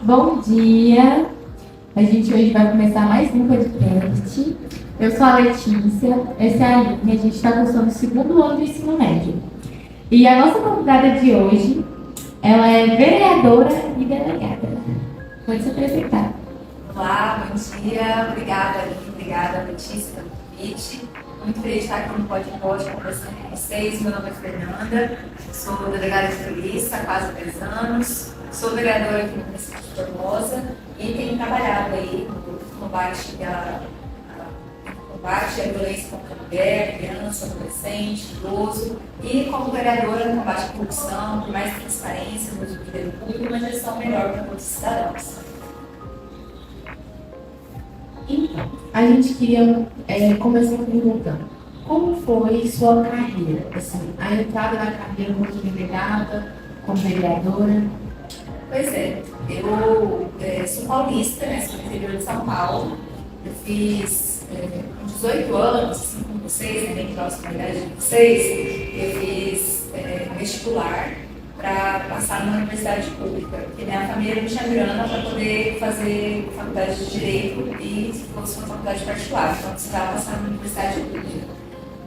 Bom dia! A gente hoje vai começar mais um podcast. Eu sou a Letícia, essa é a Aline, a gente está cursando o segundo ano do ensino médio. E a nossa convidada de hoje, ela é vereadora e delegada. Pode se apresentar. Olá, bom dia. Obrigada, Aline. Obrigada, Letícia, pelo convite. Muito feliz de estar aqui no podcast conversando com vocês. Meu nome é Fernanda, sou delegada de polícia há quase 10 anos, sou vereadora aqui no município de Formosa e tenho trabalhado aí no combate à violência contra a mulher, criança, adolescente, idoso e como vereadora no combate à corrupção, por mais transparência no uso do dinheiro público e uma gestão melhor para todos os cidadãos. Então, a gente queria começar perguntando, como foi sua carreira? Assim, a entrada na carreira como delegada, como vereadora? Pois é, eu sou paulista, né, sou do interior de São Paulo. Eu fiz com 18 anos, assim como vocês, né, bem próximo da idade de vocês, eu fiz vestibular para passar numa universidade pública, porque minha família não tinha grana para poder fazer faculdade de Direito e se fosse uma faculdade particular, então eu precisava passar numa universidade pública.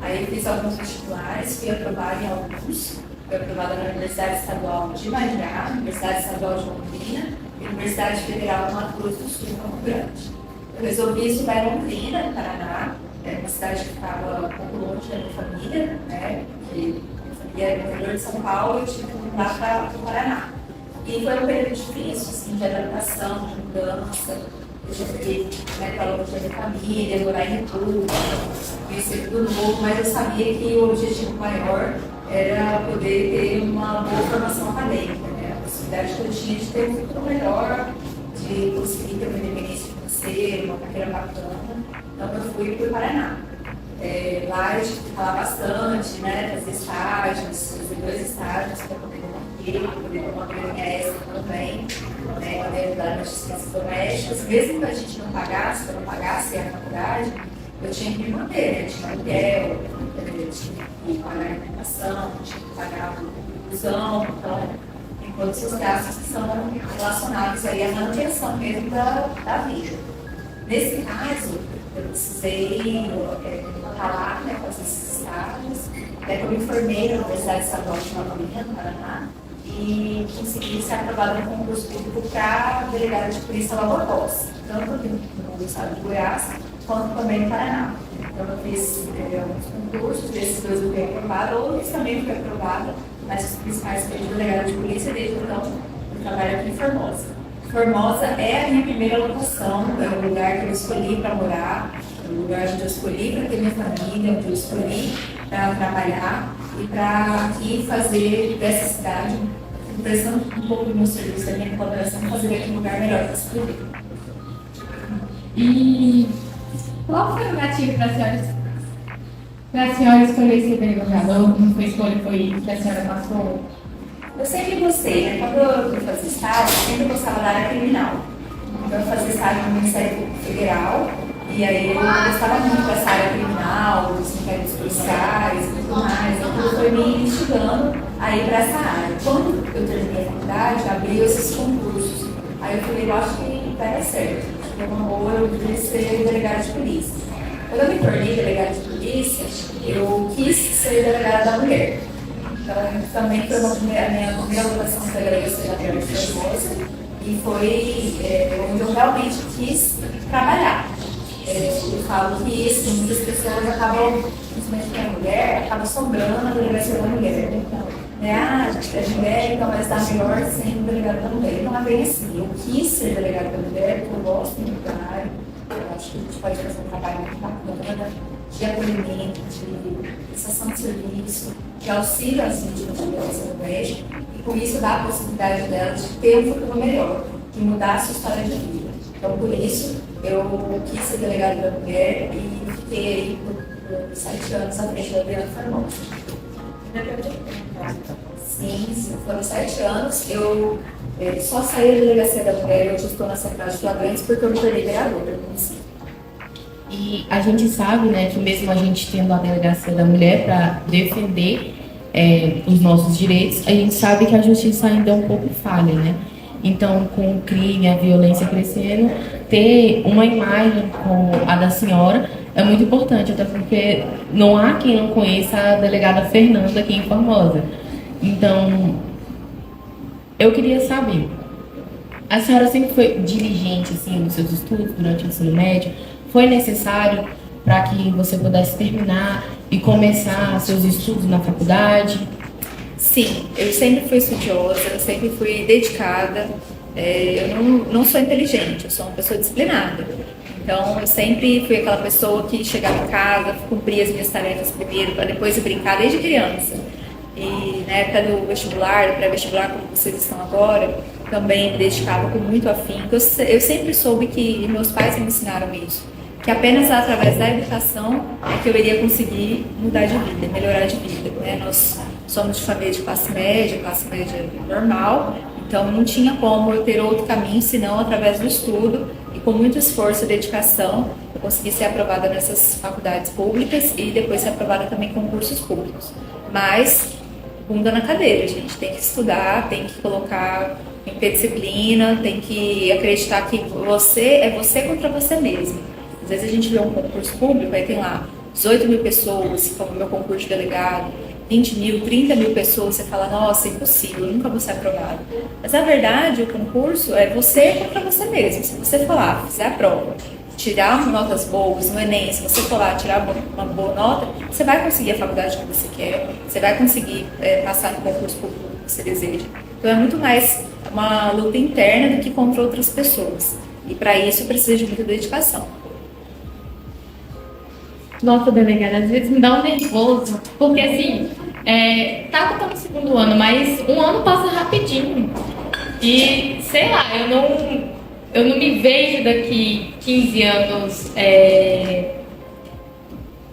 Aí eu fiz alguns vestibulares, fui aprovada em alguns, fui aprovada na Universidade Estadual de Maringá, Universidade Estadual de Londrina e Universidade Federal de Mato Grosso do Sul, em Campo Grande. Eu resolvi estudar em Londrina, no Paraná, uma cidade que ficava um pouco longe da minha família, né, que e era no interior de São Paulo, eu tive que mudar para o Paraná. E foi um período difícil, assim, de adaptação, de mudança. Eu tive que para longe da minha família, morar em Itu, conhecer tudo novo, mas eu sabia que o objetivo maior era poder ter uma boa formação acadêmica, né? A possibilidade que eu tinha de ter um futuro melhor, de conseguir ter uma independência financeira, uma carreira bacana. Então eu fui para o Paraná. Lá eu tive que falar bastante, né, fazer estágios, fazer 2 estágios para poder manter, para poder ter uma graninha extra também, né, poder ajudar nas despesas domésticas. Mesmo que a gente não pagasse, eu não pagasse a faculdade, eu tinha que me manter, né, tinha aluguel, tinha que pagar a alimentação, tinha que pagar a inclusão, então tem todos os gastos que são relacionados aí à manutenção mesmo da vida. Nesse caso, eu precisei falar, né, fazer esses estágios. Até que eu me formei na Universidade Estadual de Londrina, no Paraná, e consegui ser aprovada no concurso público para delegada de polícia logo após, tanto aqui no estado de Goiás, quanto também no Paraná. Então eu fiz alguns concursos, desses 2 eu fui aprovada, outros também fui aprovada, mas os principais foram de delegada de polícia, desde então eu trabalho aqui em Formosa. Formosa é a minha primeira locação, é o lugar que eu escolhi para morar, é o lugar onde eu escolhi para ter minha família, onde eu escolhi para trabalhar e para aqui fazer dessa cidade, prestando um pouco do meu serviço, da minha colaboração, fazer aqui um lugar melhor para se viver. E qual foi o gatilho para a senhora escolher ser vereador? Como foi a escolha que a senhora passou? Eu sempre gostei, né? Quando eu fui fazer estágio, eu sempre gostava da área criminal. Então eu fazia estágio no Ministério Público Federal, e aí eu gostava muito dessa área criminal, dos inquéritos policiais e tudo mais. Então eu fui me instigando a ir para essa área. Quando eu terminei a faculdade, abriu esses concursos. Aí eu falei, eu acho que vai dar certo. Acho que é uma boa, eu devia ser delegada de polícia. Quando eu me tornei delegada de polícia, eu quis ser delegada da mulher. Então, também foi a minha primeira votação da delegacia da Mulher de Formosa e foi onde eu realmente quis trabalhar. Eu falo que assim, muitas pessoas acabam, principalmente a mulher, acaba sobrando na delegacia da mulher. Então, é mulher, então vai estar melhor sendo delegada da mulher. Não é bem assim. Eu quis ser delegada da mulher, porque eu gosto muito da área. Eu acho que a gente pode fazer um trabalho muito bacana de acolhimento, de prestação de serviço, de auxílio às vítimas de violência doméstica, e com isso dá a possibilidade delas de ter um futuro melhor, de mudar a sua história de vida. Então, por isso, eu quis ser delegada da mulher e fiquei aí por 7 anos à frente da Adriana Formosa. Sim, foram 7 anos. Eu só saí da delegacia da mulher e hoje estou na central de flagrantes porque eu me tornei vereadora do município. E a gente sabe, né, que mesmo a gente tendo a delegacia da mulher para defender os nossos direitos, a gente sabe que a justiça ainda é um pouco falha, né? Então, com o crime, a violência crescendo, ter uma imagem como a da senhora é muito importante, até porque não há quem não conheça a delegada Fernanda aqui em Formosa. Então, eu queria saber, a senhora sempre foi diligente assim, nos seus estudos durante o ensino médio? Foi necessário para que você pudesse terminar e começar seus estudos na faculdade? Sim, eu sempre fui estudiosa, eu sempre fui dedicada. Eu não sou inteligente, eu sou uma pessoa disciplinada. Então, eu sempre fui aquela pessoa que chegava em casa, cumpria as minhas tarefas primeiro, para depois ir brincar desde criança. E na época do vestibular, do pré-vestibular, como vocês estão agora, também me dedicava com muito afinco. Eu sempre soube que, e meus pais me ensinaram isso, que apenas através da educação é que eu iria conseguir mudar de vida, melhorar de vida, né? Nós somos de família de classe média normal, então não tinha como eu ter outro caminho senão através do estudo, e com muito esforço e dedicação eu consegui ser aprovada nessas faculdades públicas e depois ser aprovada também em concursos públicos. Mas bunda na cadeira, gente, tem que estudar, tem que colocar, tem que ter disciplina, tem que acreditar que você é você contra você mesmo. Às vezes a gente vê um concurso público, aí tem lá 18 mil pessoas, como o meu concurso de delegado, 20 mil, 30 mil pessoas, você fala, nossa, impossível, eu nunca vou ser aprovado. Mas na verdade o concurso é você contra você mesmo. Se você for lá, fizer a prova, tirar notas boas no Enem, se você for lá tirar uma boa nota, você vai conseguir a faculdade que você quer, você vai conseguir passar no concurso público que você deseja. Então é muito mais uma luta interna do que contra outras pessoas. E para isso precisa de muita dedicação. Nossa, delegada, às vezes me dá um nervoso, porque assim, tá que eu tô no segundo ano, mas um ano passa rapidinho. E, sei lá, eu não me vejo daqui 15 anos,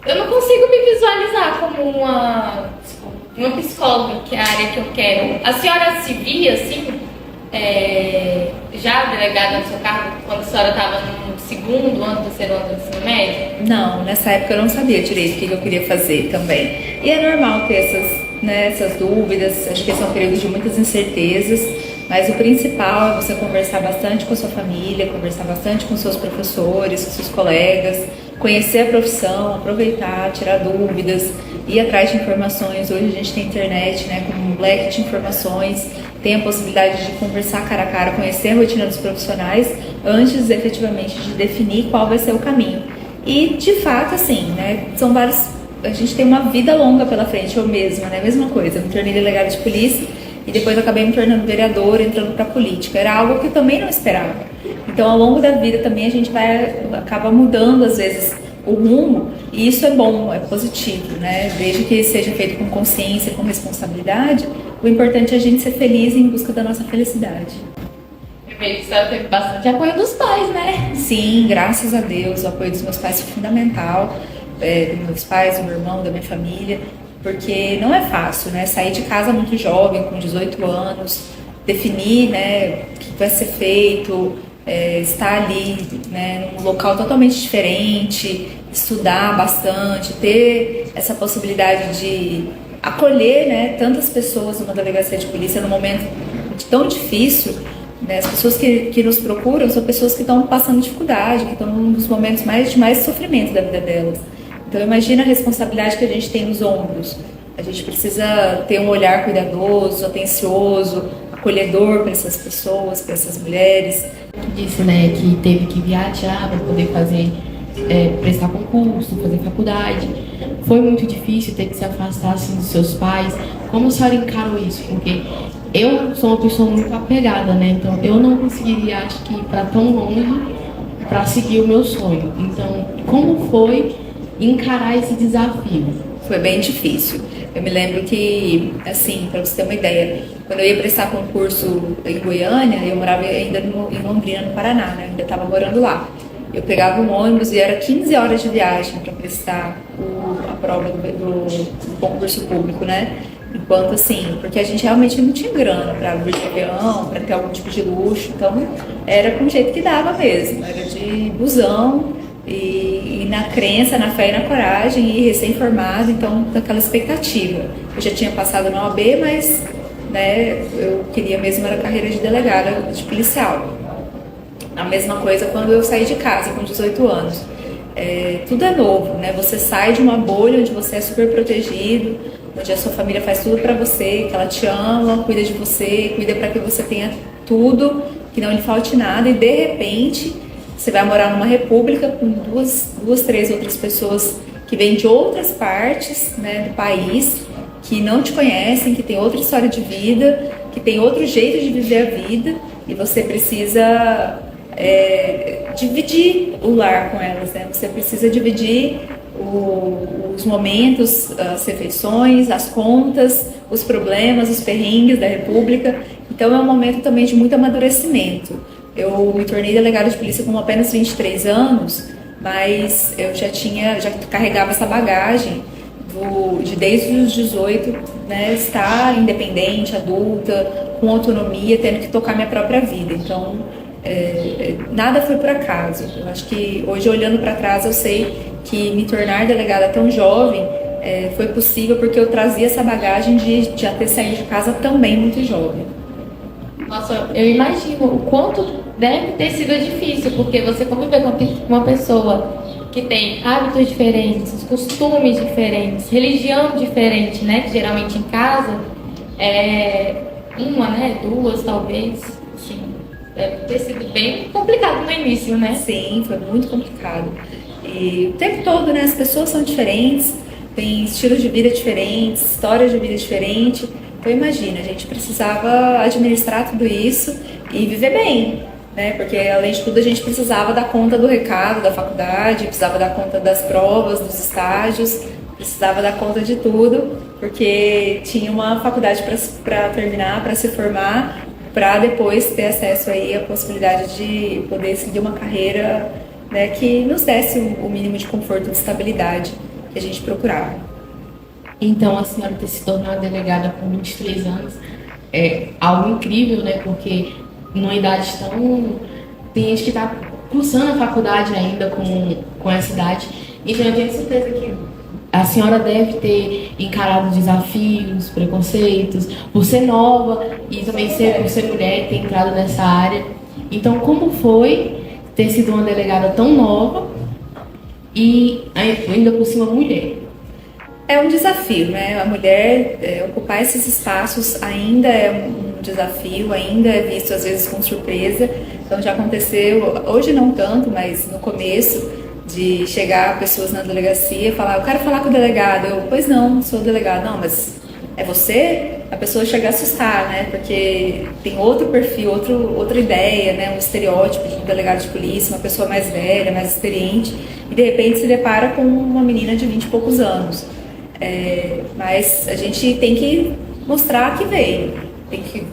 eu não consigo me visualizar como uma psicóloga, que é a área que eu quero. A senhora se via, assim, já delegada no seu cargo, quando a senhora estava no segundo ano, terceiro ano do ensino médio? Não, nessa época eu não sabia direito o que eu queria fazer também. E é normal ter essas dúvidas, acho que esse é um período de muitas incertezas, mas o principal é você conversar bastante com a sua família, conversar bastante com seus professores, com seus colegas, conhecer a profissão, aproveitar, tirar dúvidas, ir atrás de informações. Hoje a gente tem internet, né, com um leque de informações, tem a possibilidade de conversar cara a cara, conhecer a rotina dos profissionais antes efetivamente de definir qual vai ser o caminho. E de fato, assim, né, são vários. A gente tem uma vida longa pela frente, eu mesma, né, mesma coisa. Eu me tornei delegada de polícia e depois acabei me tornando vereadora, entrando para a política. Era algo que eu também não esperava. Então, ao longo da vida também a gente acaba mudando às vezes o rumo, e isso é bom, é positivo, né? Desde que seja feito com consciência, com responsabilidade, o importante é a gente ser feliz em busca da nossa felicidade. Primeiro que a senhora teve bastante apoio dos pais, né? Sim, graças a Deus, o apoio dos meus pais foi fundamental, dos meus pais, do meu irmão, da minha família, porque não é fácil, né? Sair de casa muito jovem, com 18 anos, definir, né, o que vai ser feito, estar ali, né, num local totalmente diferente, estudar bastante, ter essa possibilidade de acolher, né, tantas pessoas numa delegacia de polícia num momento tão difícil, né? As pessoas que nos procuram são pessoas que estão passando dificuldade, que estão nos momentos de mais sofrimento da vida delas. Então imagina a responsabilidade que a gente tem nos ombros. A gente precisa ter um olhar cuidadoso, atencioso, acolhedor para essas pessoas, para essas mulheres. Disse, né, que teve que viajar para poder prestar concurso, fazer faculdade. Foi muito difícil ter que se afastar assim, dos seus pais. Como a senhora encarou isso? Porque eu sou uma pessoa muito apegada, né? Então eu não conseguiria, acho que, ir para tão longe para seguir o meu sonho. Então, como foi encarar esse desafio? Foi bem difícil. Eu me lembro que, assim, para você ter uma ideia, quando eu ia prestar concurso em Goiânia, eu morava ainda em Londrina, no Paraná, né? Eu ainda estava morando lá. Eu pegava um ônibus e era 15 horas de viagem para prestar a prova do concurso público, né? Enquanto assim, porque a gente realmente não tinha grana para abrir de avião, para ter algum tipo de luxo, então era com o jeito que dava mesmo, era de busão e na crença, na fé e na coragem, e recém-formado, então daquela expectativa. Eu já tinha passado na OAB, mas né, eu queria mesmo era a carreira de delegada, de policial. A mesma coisa quando eu saí de casa com 18 anos. Tudo é novo, né? Você sai de uma bolha onde você é super protegido, onde a sua família faz tudo pra você, que ela te ama, cuida de você, cuida para que você tenha tudo, que não lhe falte nada, e de repente você vai morar numa república com duas, três outras pessoas que vêm de outras partes, né, do país, que não te conhecem, que tem outra história de vida, que tem outro jeito de viver a vida, e você precisa dividir o lar com elas, né? Você precisa dividir os momentos, as refeições, as contas, os problemas, os perrengues da República. Então é um momento também de muito amadurecimento. Eu me tornei delegada de polícia com apenas 23 anos, mas eu já carregava essa bagagem desde os 18, né, estar independente, adulta, com autonomia, tendo que tocar minha própria vida. Então, nada foi por acaso. Eu acho que hoje, olhando para trás, eu sei que me tornar delegada tão jovem foi possível porque eu trazia essa bagagem de já ter saído de casa também muito jovem. Nossa, eu imagino o quanto deve ter sido difícil, porque você conviver com uma pessoa que tem hábitos diferentes, costumes diferentes, religião diferente, né? Que geralmente em casa uma, né? Duas, talvez. Sim. Deve ter sido bem complicado no início, né? Sim, foi muito complicado. E o tempo todo, né? As pessoas são diferentes, têm estilos de vida diferentes, histórias de vida diferentes. Então imagina, a gente precisava administrar tudo isso e viver bem, né? Porque além de tudo a gente precisava dar conta do recado da faculdade, precisava dar conta das provas, dos estágios, precisava dar conta de tudo, porque tinha uma faculdade para terminar, para se formar, para depois ter acesso aí à possibilidade de poder seguir uma carreira, né, que nos desse o mínimo de conforto e estabilidade que a gente procurava. Então, a senhora ter se tornado delegada com 23 anos é algo incrível, né? Porque numa idade tão... Tem gente que está cursando a faculdade ainda com essa idade. Então, eu tenho certeza que a senhora deve ter encarado desafios, preconceitos, por ser nova e também por ser mulher e ter entrado nessa área. Então, como foi ter sido uma delegada tão nova e ainda por cima mulher? É um desafio, né? A mulher ocupar esses espaços ainda é um desafio, ainda é visto às vezes com surpresa. Então já aconteceu, hoje não tanto, mas no começo, de chegar pessoas na delegacia e falar: eu quero falar com o delegado. Eu, pois não, sou delegado. Não, mas é você? A pessoa chega a assustar, né? Porque tem outro perfil, outra ideia, né? Um estereótipo de um delegado de polícia, uma pessoa mais velha, mais experiente, e de repente se depara com uma menina de 20 e poucos anos. Mas a gente tem que mostrar que veio, tem que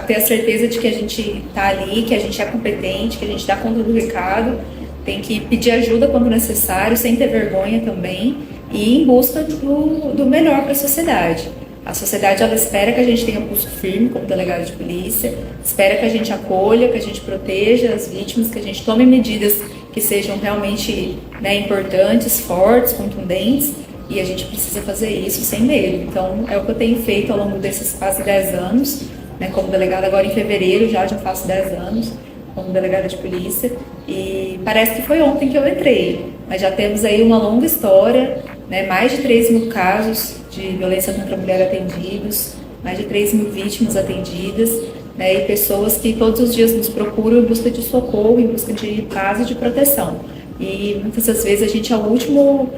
ter a certeza de que a gente está ali, que a gente é competente, que a gente dá conta do recado, tem que pedir ajuda quando necessário, sem ter vergonha também, e ir em busca do melhor para a sociedade. A sociedade, ela espera que a gente tenha pulso firme como delegado de polícia, espera que a gente acolha, que a gente proteja as vítimas, que a gente tome medidas que sejam realmente, né, importantes, fortes, contundentes, e a gente precisa fazer isso sem medo. Então, é o que eu tenho feito ao longo desses quase 10 anos, né, como delegada. Agora em fevereiro já faço 10 anos como delegada de polícia, e parece que foi ontem que eu entrei, mas já temos aí uma longa história, né, mais de 3 mil casos de violência contra a mulher atendidos, mais de 3 mil vítimas atendidas, né, e pessoas que todos os dias nos procuram em busca de socorro, em busca de paz e de proteção. E muitas das vezes a gente é o último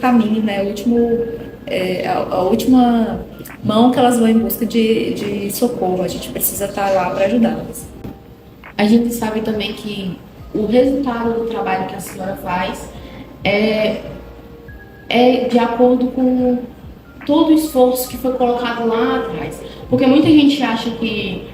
caminho, né, a última mão que elas vão em busca de socorro. A gente precisa estar lá para ajudá-las. A gente sabe também que o resultado do trabalho que a senhora faz é de acordo com todo o esforço que foi colocado lá atrás. Porque muita gente acha que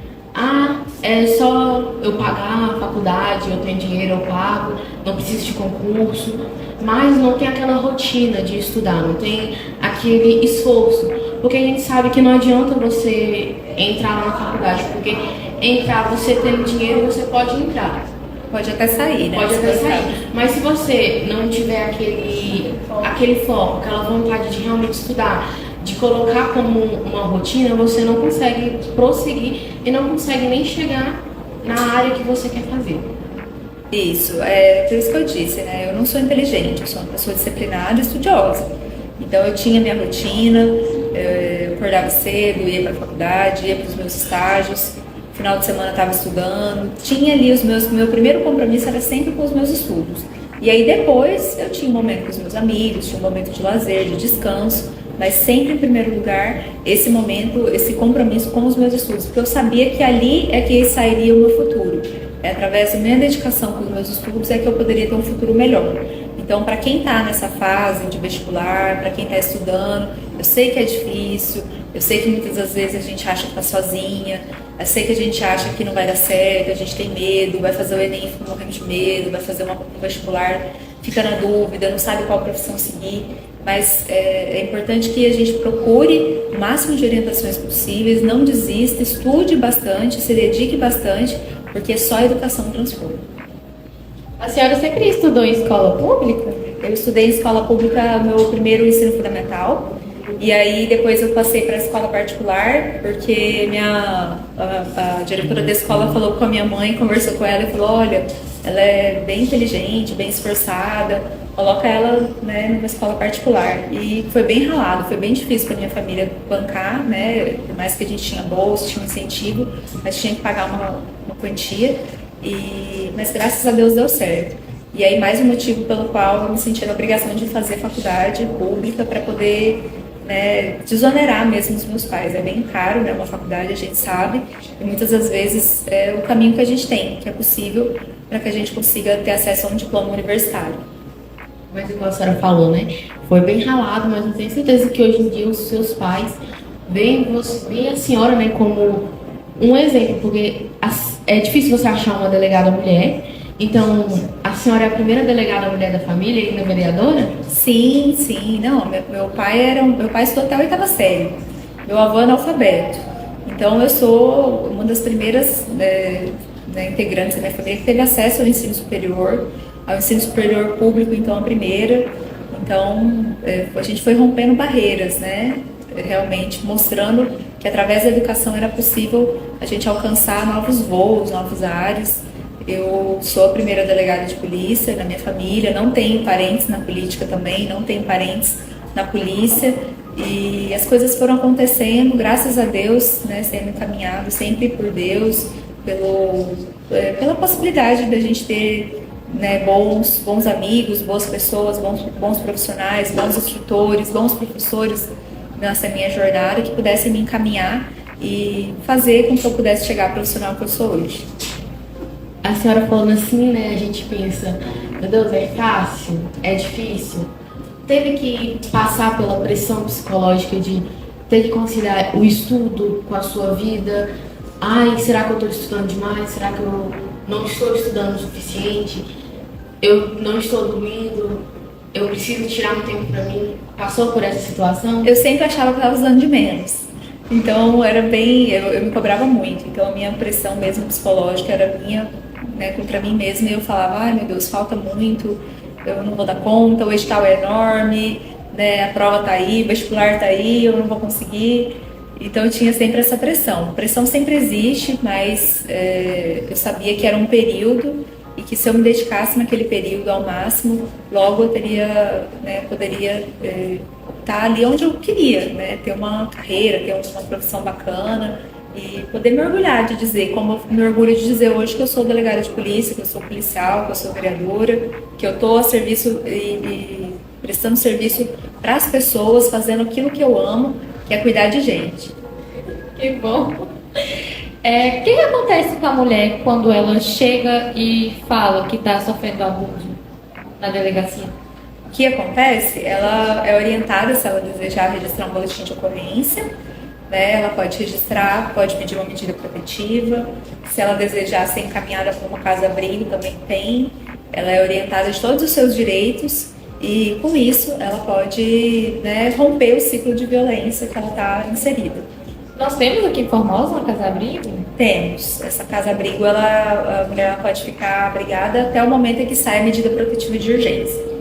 é só eu pagar a faculdade, eu tenho dinheiro, eu pago, não preciso de concurso, mas não tem aquela rotina de estudar, não tem aquele esforço. Porque a gente sabe que não adianta você entrar lá na faculdade, porque você tendo dinheiro, você pode entrar. Pode até sair, né? Pode até sair. Mas se você não tiver aquele foco, aquela vontade de realmente estudar, de colocar como uma rotina, você não consegue prosseguir e não consegue nem chegar na área que você quer fazer. Isso, é por isso que eu disse, né? Eu não sou inteligente, eu sou uma pessoa disciplinada e estudiosa. Então eu tinha minha rotina, eu acordava cedo, ia para a faculdade, ia para os meus estágios, final de semana estava estudando, tinha ali meu primeiro compromisso era sempre com os meus estudos. E aí depois eu tinha um momento com os meus amigos, tinha um momento de lazer, de descanso, mas sempre em primeiro lugar esse momento, esse compromisso com os meus estudos, porque eu sabia que ali é que sairia o meu futuro. É através da minha dedicação com os meus estudos é que eu poderia ter um futuro melhor. Então, para quem está nessa fase de vestibular, para quem está estudando, eu sei que é difícil, eu sei que muitas das vezes a gente acha que está sozinha, eu sei que a gente acha que não vai dar certo, a gente tem medo, vai fazer o Enem, fica morrendo de medo, vai fazer um vestibular, fica na dúvida, não sabe qual profissão seguir. Mas é importante que a gente procure o máximo de orientações possíveis, não desista, estude bastante, se dedique bastante, porque só a educação transforma. A senhora sempre estudou em escola pública? Eu estudei em escola pública meu primeiro ensino fundamental, e aí depois eu passei para a escola particular, porque a diretora da escola falou com a minha mãe, conversou com ela e falou, olha, ela é bem inteligente, bem esforçada, coloca ela, né, numa escola particular. E foi bem ralado, foi bem difícil para minha família bancar, né, por mais que a gente tinha bolsa, tinha um incentivo, mas tinha que pagar uma quantia, mas graças a Deus deu certo. E aí mais um motivo pelo qual eu me senti na obrigação de fazer faculdade pública para poder, né, desonerar mesmo os meus pais. É bem caro, né, uma faculdade, a gente sabe, e muitas das vezes é o caminho que a gente tem, que é possível para que a gente consiga ter acesso a um diploma universitário. Mas igual a senhora falou, né? Foi bem ralado, mas eu tenho certeza que hoje em dia os seus pais veem a senhora, né, como um exemplo, porque é difícil você achar uma delegada mulher. Então, a senhora é a primeira delegada mulher da família e ainda vereadora? Sim, sim. Não, meu pai estudou até a oitava série. Meu avô é analfabeto. Então, eu sou uma das primeiras integrantes da minha família que teve acesso ao ensino superior público, então a primeira. Então, a gente foi rompendo barreiras, né? Realmente mostrando que através da educação era possível a gente alcançar novos voos, novos ares. Eu sou a primeira delegada de polícia na minha família, não tenho parentes na política também, não tenho parentes na polícia, e as coisas foram acontecendo, graças a Deus, né, sendo encaminhado sempre por Deus, pela possibilidade da gente ter, né, bons amigos, boas pessoas, bons profissionais, bons instrutores, bons professores nessa minha jornada que pudessem me encaminhar e fazer com que eu pudesse chegar ao profissional que eu sou hoje. A senhora falando assim, né, a gente pensa, meu Deus, é fácil, é difícil. Teve que passar pela pressão psicológica de ter que conciliar o estudo com a sua vida. Ai, será que eu estou estudando demais? Será que eu não estou estudando o suficiente? Eu não estou dormindo? Eu preciso tirar um tempo para mim? Passou por essa situação? Eu sempre achava que eu estava estudando de menos. Então, era bem... Eu me cobrava muito. Então, a minha pressão mesmo psicológica era minha, né, contra mim mesma. E eu falava, ai, meu Deus, falta muito. Eu não vou dar conta, o edital é enorme, né, a prova tá aí, o vestibular tá aí, eu não vou conseguir. Então, eu tinha sempre essa pressão. A pressão sempre existe, mas eu sabia que era um período e que se eu me dedicasse naquele período ao máximo, logo eu teria, né, poderia estar ali onde eu queria, né, ter uma carreira, ter uma profissão bacana e poder me orgulhar de dizer, como eu me orgulho de dizer hoje que eu sou delegada de polícia, que eu sou policial, que eu sou vereadora, que eu estou a serviço e prestando serviço para as pessoas, fazendo aquilo que eu amo, que é cuidar de gente. Que bom! O que acontece com a mulher quando ela chega e fala que está sofrendo abuso na delegacia? O que acontece? Ela é orientada, se ela desejar registrar um boletim de ocorrência, né? Ela pode registrar, pode pedir uma medida protetiva. Se ela desejar ser encaminhada para uma casa-abrigo, também tem. Ela é orientada de todos os seus direitos e, com isso, ela pode, né, romper o ciclo de violência que ela está inserida. Nós temos aqui em Formosa uma casa-abrigo? Temos. Essa casa-abrigo, a mulher pode ficar abrigada até o momento em que sai a medida protetiva de urgência.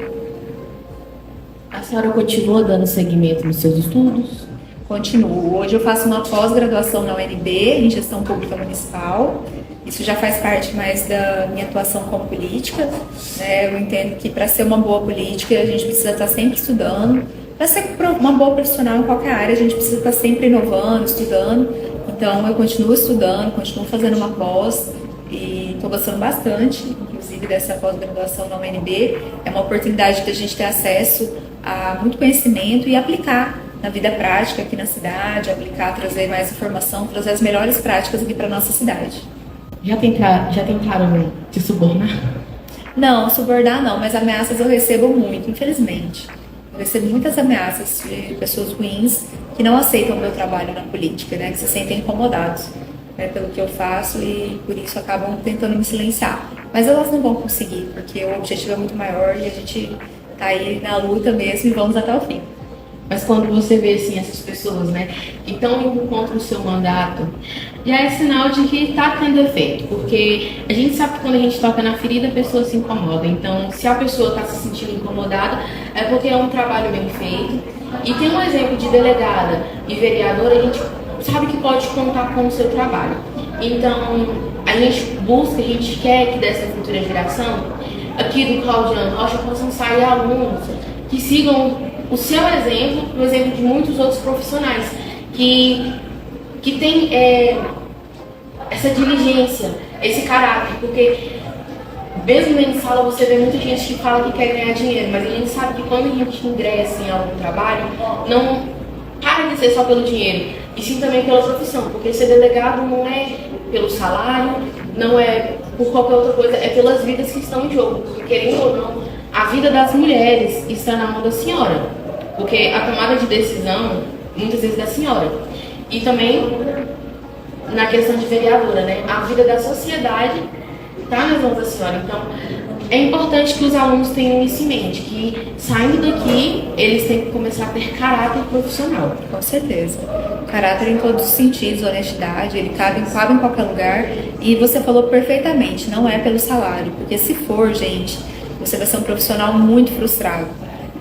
A senhora continua dando seguimento nos seus estudos? Continuo. Hoje eu faço uma pós-graduação na UNB, em Gestão Pública Municipal. Isso já faz parte mais da minha atuação como política, né? Eu entendo que para ser uma boa política a gente precisa estar sempre estudando. Para ser uma boa profissional em qualquer área a gente precisa estar sempre inovando, estudando. Então eu continuo estudando, continuo fazendo uma pós e estou gostando bastante, inclusive dessa pós-graduação na UNB. É uma oportunidade de a gente ter acesso a muito conhecimento e aplicar na vida prática aqui na cidade, aplicar, trazer mais informação, trazer as melhores práticas aqui para nossa cidade. Já tentaram te subornar? Não, subornar não, mas ameaças eu recebo muito, infelizmente. Eu recebo muitas ameaças de pessoas ruins que não aceitam o meu trabalho na política, né, que se sentem incomodados, né, pelo que eu faço e por isso acabam tentando me silenciar. Mas elas não vão conseguir, porque o objetivo é muito maior e a gente tá aí na luta mesmo e vamos até o fim. Mas quando você vê assim, essas pessoas, né, que estão indo contra o seu mandato, já é sinal de que está tendo efeito, porque a gente sabe que quando a gente toca na ferida, a pessoa se incomoda. Então, se a pessoa está se sentindo incomodada, é porque é um trabalho bem feito. E tem um exemplo de delegada e vereadora, a gente sabe que pode contar com o seu trabalho. Então, a gente busca, a gente quer que dessa futura geração, aqui do Claudiano Rocha, possam sair alunos que sigam o seu exemplo, o exemplo de muitos outros profissionais que tem essa diligência, esse caráter, porque mesmo em sala você vê muita gente que fala que quer ganhar dinheiro, mas a gente sabe que quando a gente ingressa em algum trabalho, não para de ser só pelo dinheiro, e sim também pela profissão, porque ser delegado não é pelo salário, não é por qualquer outra coisa, é pelas vidas que estão em jogo, porque querendo ou não, a vida das mulheres está na mão da senhora, porque a tomada de decisão muitas vezes é da senhora. E também na questão de vereadora, né? A vida da sociedade está nas mãos da senhora. Então, é importante que os alunos tenham isso em mente, que saindo daqui, eles têm que começar a ter caráter profissional. Com certeza. O caráter em todos os sentidos, honestidade, ele cabe em qualquer lugar. E você falou perfeitamente, não é pelo salário, porque se for, gente, você vai ser um profissional muito frustrado.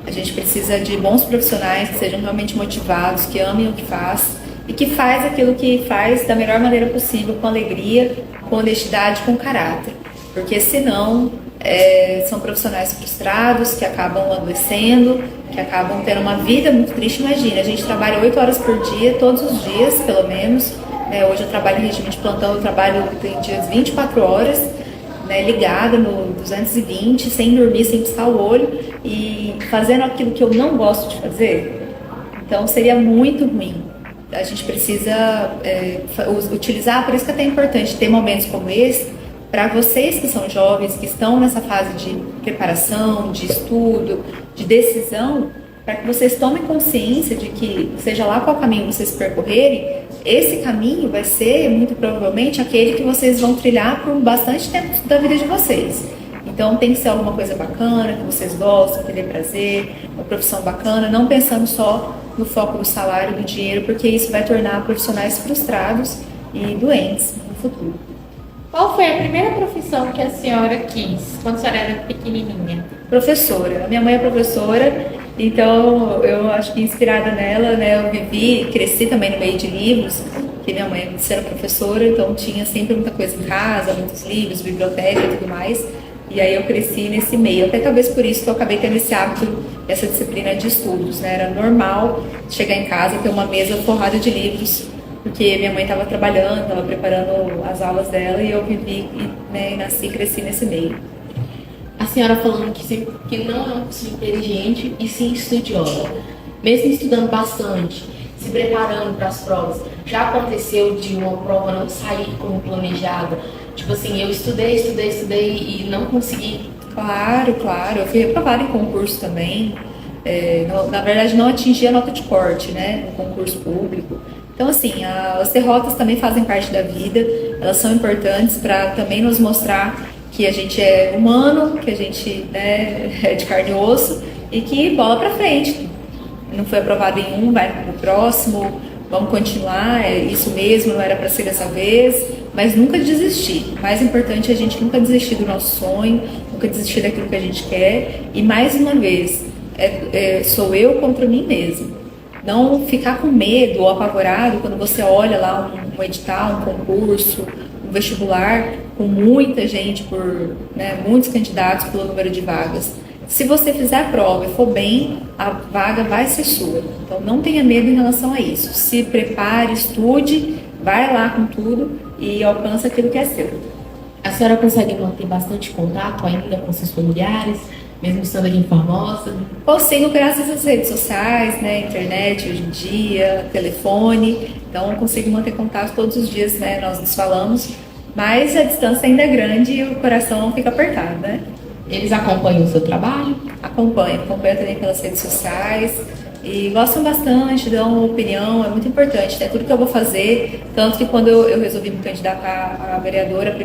A gente precisa de bons profissionais que sejam realmente motivados, que amem o que faz e que faz aquilo que faz da melhor maneira possível, com alegria, com honestidade, com caráter. Porque senão são profissionais frustrados, que acabam adoecendo, que acabam tendo uma vida muito triste. Imagina, a gente trabalha 8 horas por dia, todos os dias, pelo menos. Hoje eu trabalho em regime de plantão, eu trabalho em dias 24 horas, né, ligada no 220, sem dormir, sem piscar o olho e fazendo aquilo que eu não gosto de fazer. Então seria muito ruim. A gente precisa utilizar, por isso que é até importante ter momentos como esse, para vocês que são jovens, que estão nessa fase de preparação, de estudo, de decisão, para que vocês tomem consciência de que, seja lá qual caminho vocês percorrerem, esse caminho vai ser, muito provavelmente, aquele que vocês vão trilhar por bastante tempo da vida de vocês. Então tem que ser alguma coisa bacana, que vocês gostam, que dê prazer, uma profissão bacana, não pensando só no foco do salário, do dinheiro, porque isso vai tornar profissionais frustrados e doentes no futuro. Qual foi a primeira profissão que a senhora quis quando a senhora era pequenininha? Professora. A minha mãe é professora, então eu acho que inspirada nela, né, eu cresci também no meio de livros, que minha mãe era professora, então tinha sempre muita coisa em casa, muitos livros, biblioteca e tudo mais. E aí eu cresci nesse meio, até talvez por isso que eu acabei tendo esse hábito, essa disciplina de estudos, né? Era normal chegar em casa, ter uma mesa forrada de livros, porque minha mãe estava trabalhando, estava preparando as aulas dela e eu vivi, né, nasci e cresci nesse meio. A senhora falando que não é uma pessoa inteligente e sim estudiosa. Mesmo estudando bastante, se preparando para as provas, já aconteceu de uma prova não sair como planejada? Tipo assim, eu estudei e não consegui. Claro. Eu fui reprovada em concurso também. Na verdade, não atingi a nota de corte, né, no concurso público. Então, assim, as derrotas também fazem parte da vida. Elas são importantes para também nos mostrar que a gente é humano, que a gente, né, é de carne e osso e que bola para frente. Não foi aprovado em um, vai pro próximo, vamos continuar, é isso mesmo, não era para ser dessa vez, mas nunca desistir. O mais importante é a gente nunca desistir do nosso sonho, nunca desistir daquilo que a gente quer. E mais uma vez, sou eu contra mim mesmo. Não ficar com medo ou apavorado quando você olha lá um edital, um concurso, um vestibular com muita gente, né, muitos candidatos pelo número de vagas. Se você fizer a prova e for bem, a vaga vai ser sua. Então não tenha medo em relação a isso. Se prepare, estude, vai lá com tudo e alcança aquilo que é seu. A senhora consegue manter bastante contato ainda com seus familiares, mesmo estando aqui em Formosa? Consigo graças às redes sociais, né, internet hoje em dia, telefone. Então eu consigo manter contato todos os dias, né, nós nos falamos. Mas a distância ainda é grande e o coração fica apertado, né? Eles acompanham o seu trabalho? Acompanham também pelas redes sociais e gostam bastante, dão uma opinião, é muito importante, né? Tudo que eu vou fazer, tanto que quando eu resolvi me candidatar a vereadora, as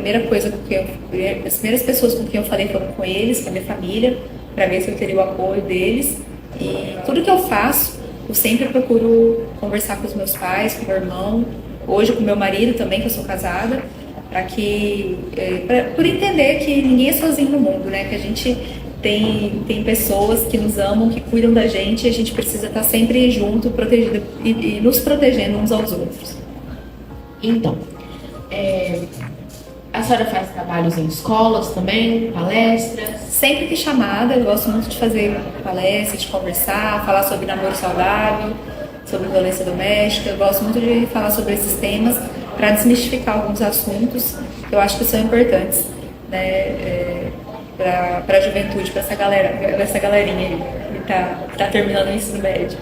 primeiras pessoas com quem eu falei foram com eles, com a minha família, para ver se eu teria o apoio deles. E tudo que eu faço, eu sempre procuro conversar com os meus pais, com meu irmão, hoje com meu marido também, que eu sou casada, por entender que ninguém é sozinho no mundo, né? Que a gente tem pessoas que nos amam, que cuidam da gente, e a gente precisa estar sempre junto, protegido e nos protegendo uns aos outros. Então, a senhora faz trabalhos em escolas também, palestras? Sempre que chamada, eu gosto muito de fazer palestras, de conversar, falar sobre namoro saudável, sobre violência doméstica. Eu gosto muito de falar sobre esses temas para desmistificar alguns assuntos que eu acho que são importantes, né, para a juventude, para essa galerinha aí que tá terminando o ensino médio.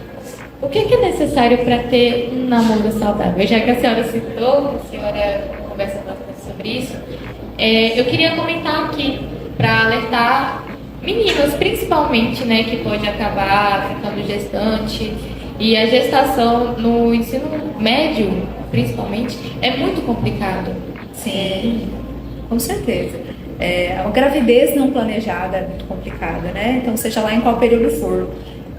O que é necessário para ter um namoro saudável? Já que a senhora citou, a senhora conversa bastante sobre isso, eu queria comentar aqui para alertar meninas, principalmente, né, que pode acabar ficando gestante. E a gestação no ensino médio, principalmente, é muito complicado. Sim, com certeza. A gravidez não planejada é muito complicada, né? Então, seja lá em qual período for.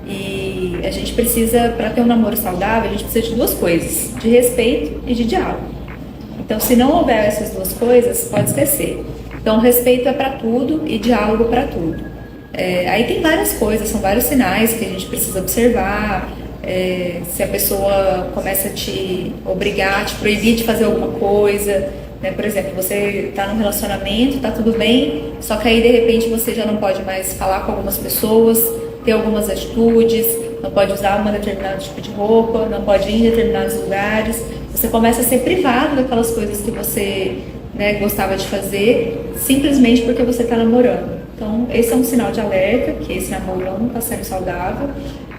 E a gente precisa, para ter um namoro saudável, a gente precisa de duas coisas: de respeito e de diálogo. Então, se não houver essas duas coisas, pode esquecer. Então, respeito é para tudo e diálogo para tudo. Aí tem várias coisas, são vários sinais que a gente precisa observar. Se a pessoa começa a te obrigar, te proibir de fazer alguma coisa, né? Por exemplo, você está num relacionamento, está tudo bem, só que aí de repente você já não pode mais falar com algumas pessoas, ter algumas atitudes, não pode usar um determinado tipo de roupa, não pode ir em determinados lugares. Você começa a ser privado daquelas coisas que você, né, gostava de fazer, simplesmente porque você está namorando. Então, esse é um sinal de alerta, que esse namoro não está sendo saudável.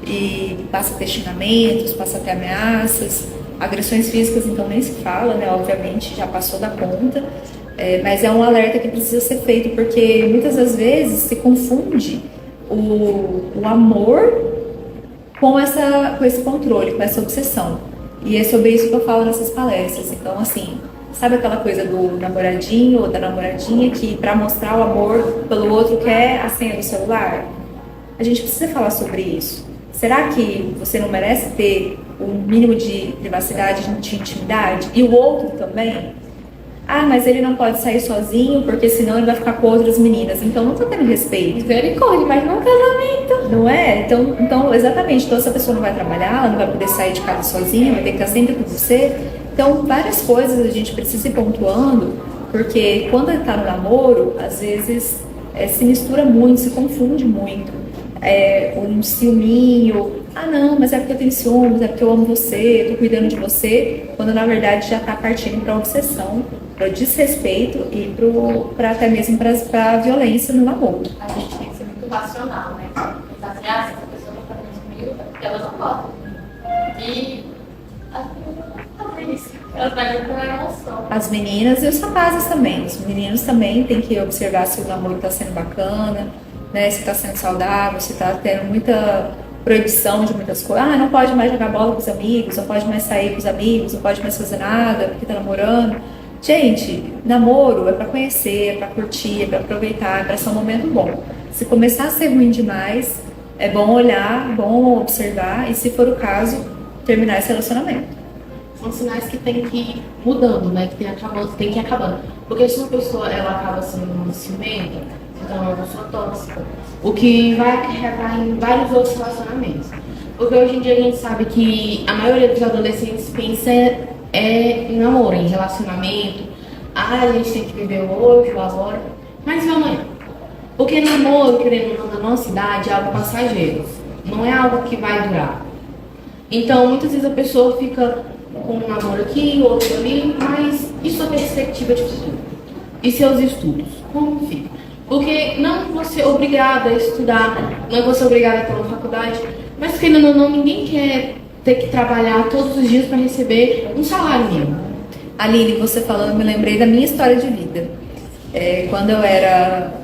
E passa a ter xingamentos, passa a ter ameaças, agressões físicas, então nem se fala, né? Obviamente já passou da conta, mas é um alerta que precisa ser feito, porque muitas das vezes se confunde o amor com esse controle, com essa obsessão. E é sobre isso que eu falo nessas palestras. Então, assim, sabe aquela coisa do namoradinho ou da namoradinha que, para mostrar o amor pelo outro, quer a senha do celular? A gente precisa falar sobre isso. Será que você não merece ter um mínimo de privacidade, de intimidade? E o outro também? Ah, mas ele não pode sair sozinho, porque senão ele vai ficar com outras meninas. Então não está tendo respeito. Misericórdia, mas não é um casamento. Não é? Então, exatamente. Então, essa pessoa não vai trabalhar, ela não vai poder sair de casa sozinha, vai ter que estar sempre com você. Então, várias coisas a gente precisa ir pontuando, porque quando está no namoro, às vezes se mistura muito, se confunde muito. Um ciúminho, não, mas é porque eu tenho ciúmes, é porque eu amo você, eu tô cuidando de você, quando na verdade já está partindo para obsessão, para desrespeito e até mesmo para a violência no namoro. A gente tem que ser muito racional, né? Pensar assim, se essa pessoa não está fazendo comigo, é porque ela não gosta. E elas vão com a emoção. As meninas e os rapazes também. Os meninos também têm que observar se o namoro está sendo bacana, né, se está sendo saudável, se está tendo muita proibição de muitas coisas. Não pode mais jogar bola com os amigos, não pode mais sair com os amigos, não pode mais fazer nada porque está namorando. Gente, namoro é para conhecer, é para curtir, é para aproveitar, é para ser um momento bom. Se começar a ser ruim demais, é bom olhar, bom observar e, se for o caso, terminar esse relacionamento. São sinais que tem que ir mudando, né? Que tem que ir acabando. Porque se uma pessoa ela acaba sendo ciumenta, então é uma pessoa tóxica, o que vai acarretar em vários outros relacionamentos. Porque hoje em dia a gente sabe que a maioria dos adolescentes pensa em namoro, em relacionamento. Ah, a gente tem que viver o hoje, o agora. Mas e o amanhã? Porque namoro, querendo ou não, na nossa idade, é algo passageiro. Não é algo que vai durar. Então, muitas vezes a pessoa fica com um namoro aqui, outro ali, mas e sua perspectiva de futuro? E seus estudos? Como fica? Porque não você é obrigada a estudar, não é você obrigada a ter uma faculdade, mas querendo ou não, ninguém quer ter que trabalhar todos os dias para receber um salário mínimo. Aline, você falando, eu me lembrei da minha história de vida. Quando eu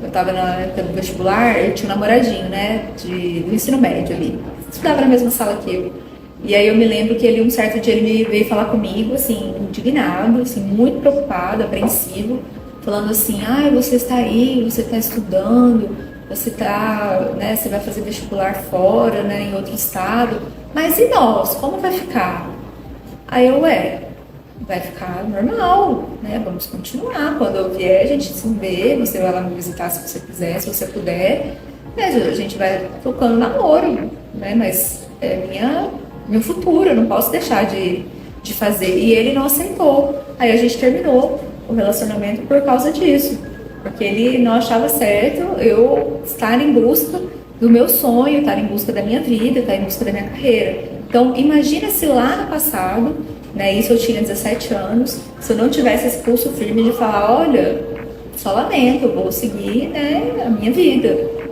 estava na época do vestibular, eu tinha um namoradinho, né, do ensino médio ali. Estudava na mesma sala que eu. E aí eu me lembro que um certo dia ele veio falar comigo, assim, indignado, assim, muito preocupado, apreensivo, falando assim, você está aí, você está estudando, você né, você vai fazer vestibular fora, né, em outro estado, mas e nós, como vai ficar? Aí vai ficar normal, né, vamos continuar, quando eu vier a gente se vê, você vai lá me visitar se você quiser, se você puder, né, a gente vai tocando namoro, né, mas meu futuro, eu não posso deixar de fazer. E ele não aceitou. Aí a gente terminou o relacionamento por causa disso. Porque ele não achava certo eu estar em busca do meu sonho, estar em busca da minha vida, estar em busca da minha carreira. Então, imagina se lá no passado, né, isso eu tinha 17 anos, se eu não tivesse esse pulso firme de falar, olha, só lamento, eu vou seguir, né, a minha vida.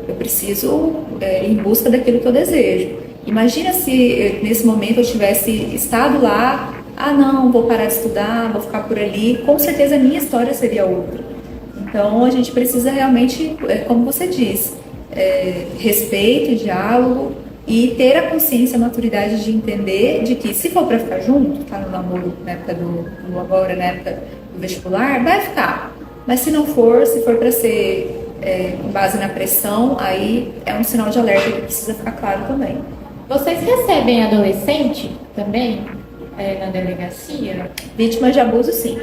Eu preciso ir em busca daquilo que eu desejo. Imagina se nesse momento eu tivesse estado lá, não, vou parar de estudar, vou ficar por ali, com certeza a minha história seria outra. Então a gente precisa realmente, como você disse, respeito, diálogo e ter a consciência, a maturidade de entender de que se for para ficar junto, tá no namoro na época do agora, na época do vestibular, vai ficar. Mas se não for, se for para ser com base na pressão, aí é um sinal de alerta que precisa ficar claro também. Vocês recebem adolescente também na delegacia? Vítima de abuso, sim.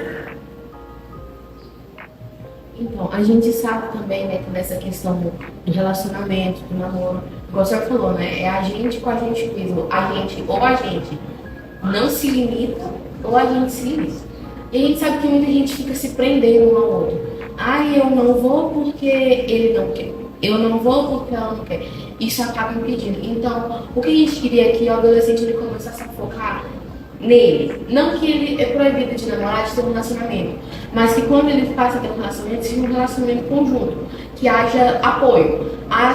Então, a gente sabe também, né, que nessa questão do relacionamento, do namoro, igual a senhora falou, né, é a gente com a gente mesmo. A gente não se limita ou a gente se limita. E a gente sabe que muita gente fica se prendendo um ao outro. Eu não vou porque ele não quer. Eu não vou porque ela não quer. Isso acaba impedindo. Então, o que a gente queria é que o adolescente ele começasse a focar nele. Não que ele é proibido de namorar, de ter um relacionamento, mas que quando ele passa a ter um relacionamento, seja um relacionamento conjunto, que haja apoio.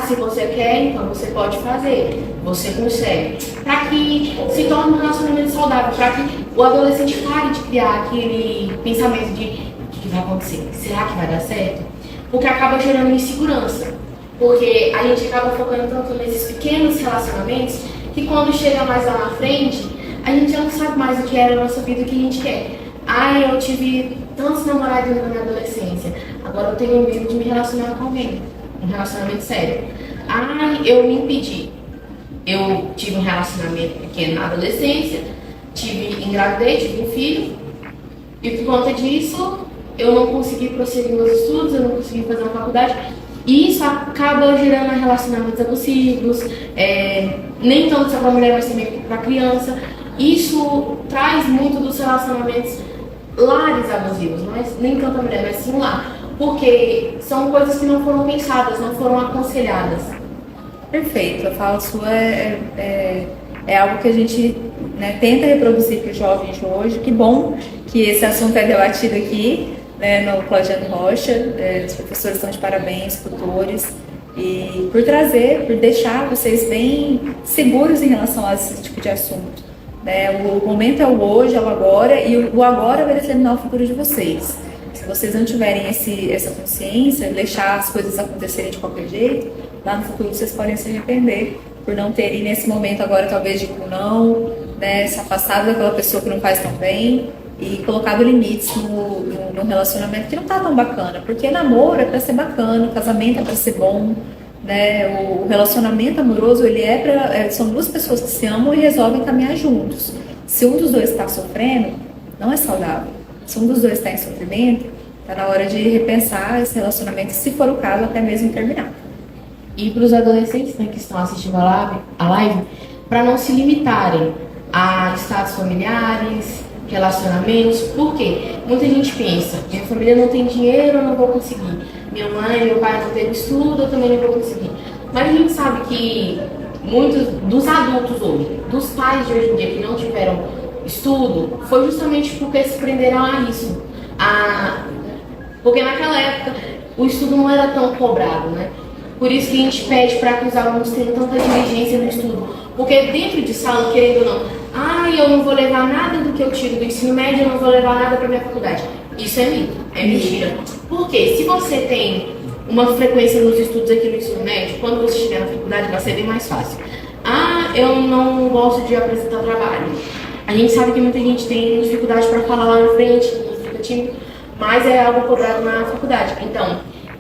Se você quer, então você pode fazer, você consegue. Para que se torne um relacionamento saudável, para que o adolescente pare de criar aquele pensamento de o que vai acontecer? Será que vai dar certo? Porque acaba gerando insegurança. Porque a gente acaba focando tanto nesses pequenos relacionamentos que quando chega mais lá na frente, a gente já não sabe mais o que era a nossa vida, o que a gente quer. Eu tive tantos namorados na minha adolescência, agora eu tenho medo de me relacionar com alguém, um relacionamento sério. Eu me impedi. Eu tive um relacionamento pequeno na adolescência, engravidei, tive um filho, e por conta disso, eu não consegui prosseguir meus estudos, eu não consegui fazer uma faculdade. E isso acaba gerando relacionamentos abusivos, nem tanto só para a mulher, mas também para a criança. Isso traz muito dos relacionamentos lares abusivos, mas nem tanto a mulher, mas sim lar. Porque são coisas que não foram pensadas, não foram aconselhadas. Perfeito, a fala sua é algo que a gente, né, tenta reproduzir para os jovens de hoje. Que bom que esse assunto é debatido aqui, né, no Claudiano Rocha. Os professores estão de parabéns, tutores, e por deixar vocês bem seguros em relação a esse tipo de assunto. Né? O momento é o hoje, é o agora, e o agora vai determinar o futuro de vocês. Se vocês não tiverem essa consciência, deixar as coisas acontecerem de qualquer jeito, lá no futuro vocês podem se arrepender por não terem nesse momento agora talvez de não, né, se afastado daquela pessoa que não faz tão bem e colocado limites no relacionamento que não tá tão bacana, porque namoro é para ser bacana, casamento é para ser bom, né? O relacionamento amoroso são duas pessoas que se amam e resolvem caminhar juntos. Se um dos dois está sofrendo, não é saudável. Se um dos dois está em sofrimento, está na hora de repensar esse relacionamento, e, se for o caso, até mesmo terminar. E para os adolescentes, né, que estão assistindo a live, para não se limitarem a status familiares, relacionamentos. Por quê? Muita gente pensa, minha família não tem dinheiro, eu não vou conseguir. Minha mãe, meu pai não teve estudo, eu também não vou conseguir. Mas a gente sabe que muitos dos adultos hoje, dos pais de hoje em dia que não tiveram estudo, foi justamente porque se prenderam a isso. Porque naquela época o estudo não era tão cobrado, né? Por isso que a gente pede para que os alunos tenham tanta diligência no estudo. Porque dentro de sala, querendo ou não, eu não vou levar nada do que eu tiro do ensino médio, eu não vou levar nada para minha faculdade. Isso é mito, é mentira. Porque se você tem uma frequência nos estudos aqui no ensino médio, quando você estiver na faculdade vai ser bem mais fácil. Eu não gosto de apresentar trabalho. A gente sabe que muita gente tem dificuldade para falar lá na frente, fica tímido, mas é algo cobrado na faculdade. Então,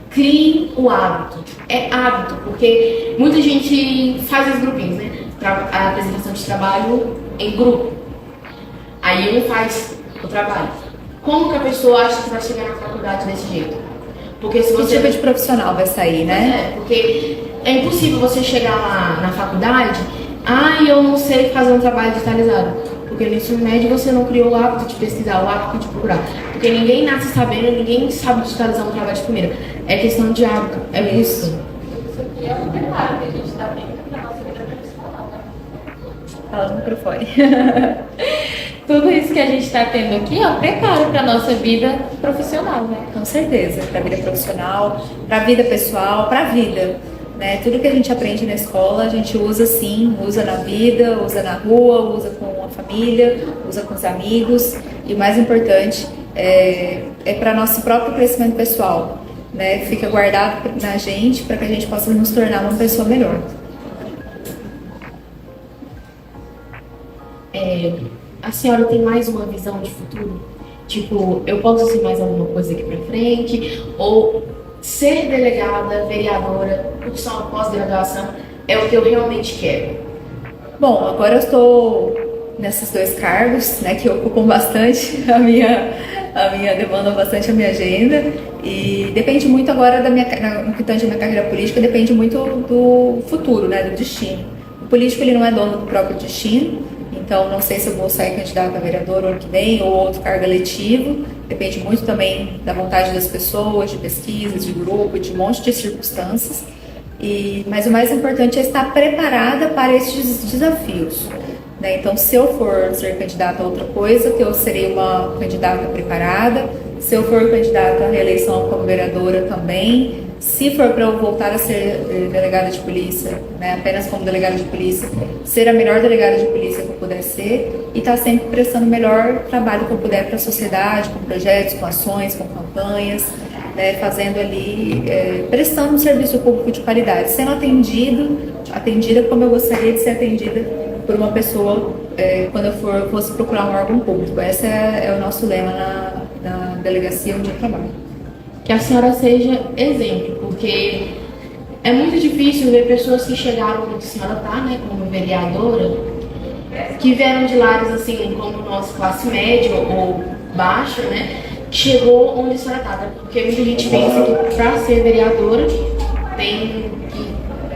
crie o hábito. É hábito, porque muita gente faz os grupinhos, né? A apresentação de trabalho em grupo. Aí um faz o trabalho. Como que a pessoa acha que vai chegar na faculdade desse jeito? Porque se você... Que tipo de profissional vai sair, né? Porque é impossível você chegar lá na faculdade, eu não sei fazer um trabalho digitalizado. Porque no ensino médio você não criou o hábito de pesquisar, o hábito de procurar. Porque ninguém nasce sabendo, ninguém sabe digitalizar um trabalho de primeira. É questão de hábito, é isso. É um preparo que a gente está tendo para a nossa vida profissional, né? Fala no microfone. Tudo isso que a gente está tendo aqui é um preparo para a nossa vida profissional, né? Com certeza, para a vida profissional, para a vida pessoal, para a vida. Né? Tudo que a gente aprende na escola, a gente usa sim, usa na vida, usa na rua, usa com a família, usa com os amigos. E o mais importante é para nosso próprio crescimento pessoal. Né? Fica guardado na gente para que a gente possa nos tornar uma pessoa melhor. A senhora tem mais uma visão de futuro? Tipo, eu posso ser mais alguma coisa aqui pra frente? Ou ser delegada, vereadora, cursar uma pós-graduação é o que eu realmente quero? Bom, agora eu estou nesses dois cargos, né, que ocupam bastante a minha demanda, bastante a minha agenda. E depende muito agora no que tange a minha carreira política, depende muito do futuro, né, do destino. O político ele não é dono do próprio destino. Então, não sei se eu vou sair candidata a vereador ano que vem ou outro cargo eletivo. Depende muito também da vontade das pessoas, de pesquisas, de grupo, de um monte de circunstâncias. Mas o mais importante é estar preparada para esses desafios. Né? Então, se eu for ser candidata a outra coisa, que eu serei uma candidata preparada. Se eu for candidata à reeleição como vereadora também. Se for para eu voltar a ser delegada de polícia, né, apenas como delegada de polícia, ser a melhor delegada de polícia que eu puder ser e estar sempre prestando o melhor trabalho que eu puder para a sociedade, com projetos, com ações, com campanhas, né, fazendo ali, prestando um serviço público de qualidade, sendo atendida como eu gostaria de ser atendida por uma pessoa quando eu fosse procurar um órgão público. Esse é o nosso lema na delegacia onde eu trabalho. Que a senhora seja exemplo, porque é muito difícil ver pessoas que chegaram onde a senhora está, né, como vereadora, que vieram de lares assim, como nossa classe média ou baixa, né, chegou onde a senhora está, porque muita gente pensa que para ser vereadora tem que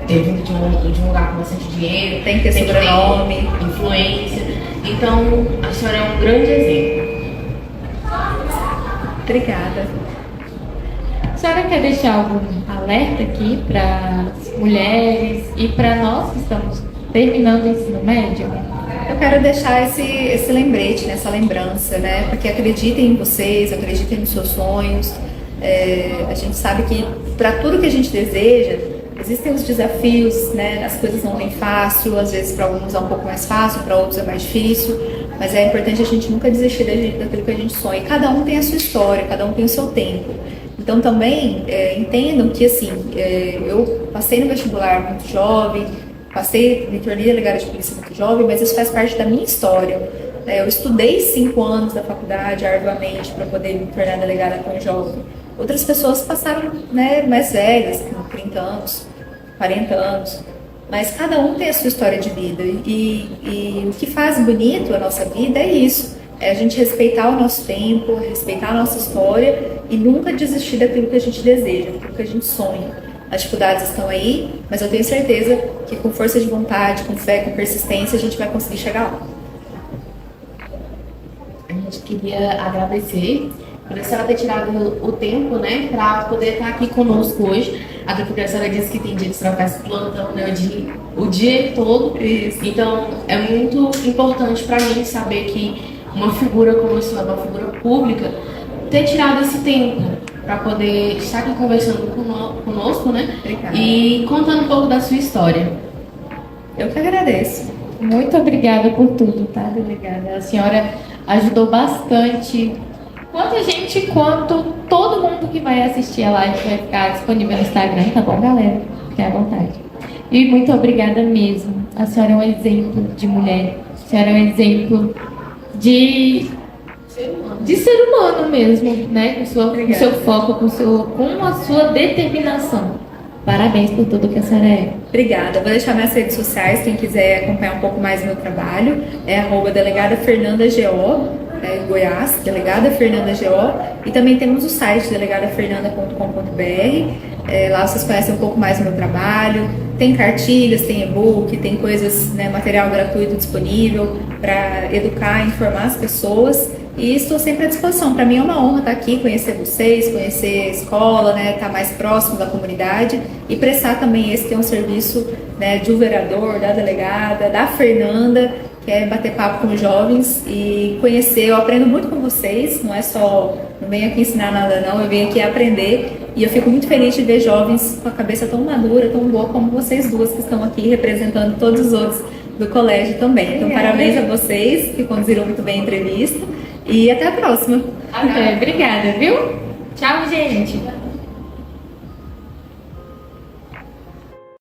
ter vindo de um lugar com bastante dinheiro, tem que ter sobrenome, influência. Então, a senhora é um grande exemplo. Obrigada. A senhora quer deixar algum alerta aqui para as mulheres e para nós que estamos terminando o ensino médio? Eu quero deixar esse lembrete, essa lembrança, né? Porque acreditem em vocês, acreditem nos seus sonhos. A gente sabe que para tudo que a gente deseja, existem os desafios, né? As coisas não vêm fácil, às vezes para alguns é um pouco mais fácil, para outros é mais difícil. Mas é importante a gente nunca desistir daquilo que a gente sonha. Cada um tem a sua história, cada um tem o seu tempo. Então também entendam que assim, eu passei no vestibular muito jovem, me tornei delegada de polícia muito jovem, mas isso faz parte da minha história. Eu estudei 5 anos da faculdade arduamente para poder me tornar delegada tão jovem. Outras pessoas passaram, né, mais velhas, com 30 anos, 40 anos, mas cada um tem a sua história de vida. E o que faz bonito a nossa vida é isso. É a gente respeitar o nosso tempo, respeitar a nossa história e nunca desistir daquilo que a gente deseja, daquilo que a gente sonha. as dificuldades estão aí, mas eu tenho certeza que com força de vontade, com fé, com persistência, a gente vai conseguir chegar lá. A gente queria agradecer por a senhora ter tirado o tempo, né, para poder estar aqui conosco hoje. Até porque a senhora disse que tem dia que a senhora faz plantão, né, o dia todo. Isso. Então, é muito importante para mim saber que uma figura como a senhora, uma figura pública, ter tirado esse tempo para poder estar aqui conversando conosco, né? Obrigada. E contando um pouco da sua história. Eu que agradeço. Muito obrigada por tudo, tá, delegada? A senhora ajudou bastante, quanto a gente, quanto todo mundo que vai assistir a live vai ficar disponível no Instagram, tá bom, galera? Fique à vontade. E muito obrigada mesmo. A senhora é um exemplo de mulher, a senhora é um exemplo de ser humano mesmo, né? Com seu foco, com a sua determinação. Parabéns por tudo que a senhora é. Obrigada. Vou deixar minhas redes sociais, quem quiser acompanhar um pouco mais do meu trabalho, é @delegada_fernanda_go, Goiás, Delegada Fernanda GO, e também temos o site delegadafernanda.com.br. Lá vocês conhecem um pouco mais do meu trabalho, tem cartilhas, tem e-book, tem coisas, né, material gratuito disponível para educar, informar as pessoas. E estou sempre à disposição. Para mim é uma honra estar aqui, conhecer vocês, conhecer a escola, né, estar mais próximo da comunidade e prestar também esse que é um serviço, né, de um vereador, da delegada, da Fernanda, que é bater papo com os jovens e conhecer. Eu aprendo muito com vocês, não venho aqui ensinar nada não, eu venho aqui aprender e eu fico muito feliz de ver jovens com a cabeça tão madura, tão boa como vocês duas que estão aqui representando todos os outros do colégio também. Então, parabéns a vocês que conduziram muito bem a entrevista. E até a próxima. Obrigada, viu? Tchau, gente.